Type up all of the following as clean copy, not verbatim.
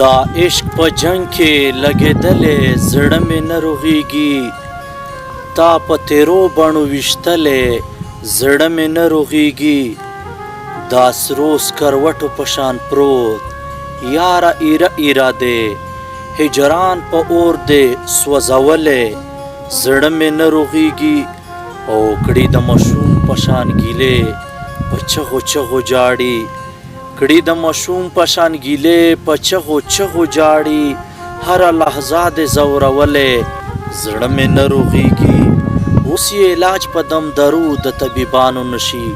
دا عشق په جنگ کې لګېدلې زړه مې نه روغېږي تا په تیرو بڼو ویشتلې زړه مې نه روغېږي دا سرو سکروټو په شان پروت یاره ایره ایره دی هجران په اور دی سوځولی زړه مې نه روغېږي او کړي د ماشوم په شان ګیلې په چغو چغو جاړي کړي د ماشوم په شان ګیلې په چغو چغو جاړي هره لحظه دې زورولې زړه مې نه روغېږي اوس یې علاج په دم درو د طبیبانو نشي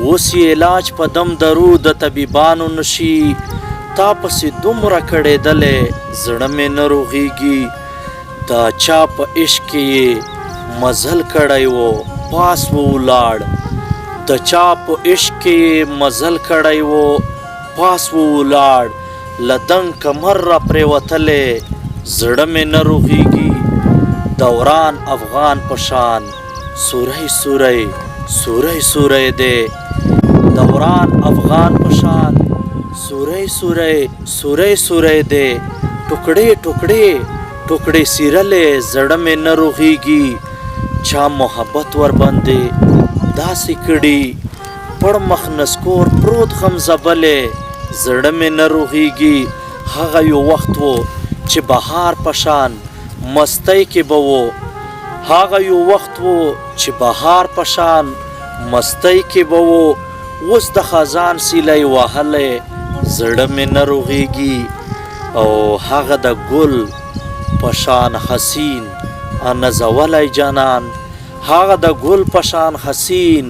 اوس یې علاج په دم درو د طبیبانو نشي تا پسې دومره کړېدلې زړه مې نه روغېږي دا چا په عشق کې یې مزل کړی و پاس و ولاړ د چا په عشق کې مزل کړی و پاس و ولاړ له دنګ کمر را پرېوتلی زړه مې نه روغېږي دوران افغان په شان سوری سوری سوری سوری دی دوران افغان په شان سوری سوری سوری سوری دی ټوکړې ټوکړې ټوکړې سیرلې زړه مې نه روغېږي چا محبت ورباندې داسې کړي پړ مخ نسکور پروت غم زبلې زړه مې نه روغېږي هغه یو وخت و چې بهار په شان مستۍ کې به و هغه یو وخت و چې بهار په شان مستۍ کې به و اوس د خزان سیلی وهلی زړه مې نه روغېږي او هغه د ګل په شان حسین انزولی جانان هغه د ګل په شان حسین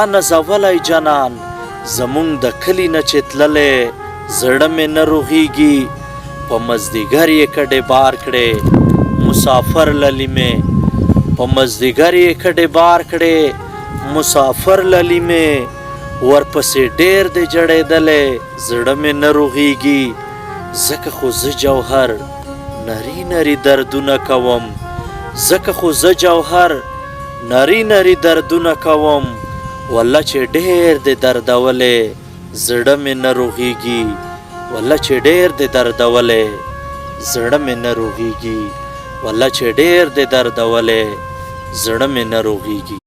انزولی جانان زمونږ د کلي نه چې تللی زړه مې نه روغېږي په مازدیګر یې کډې بار کړې مسافر للي مې په مازدیګر یې کډې بار کړې مسافر للي مې ورپسې ډېر دې جړېدلی زړه مې نه روغېږي ځکه خو زه جوهر نري نري دردونه کوم ځکه خو زه جوهر نري نري دردونه کوم والله چې ډېر دې دردولی زړه مې نه روغېږي والله چې ډېر دې دردولی زړه مې نه روغېږي والله چې ډېر دې دردولی زړه مې نه روغېږي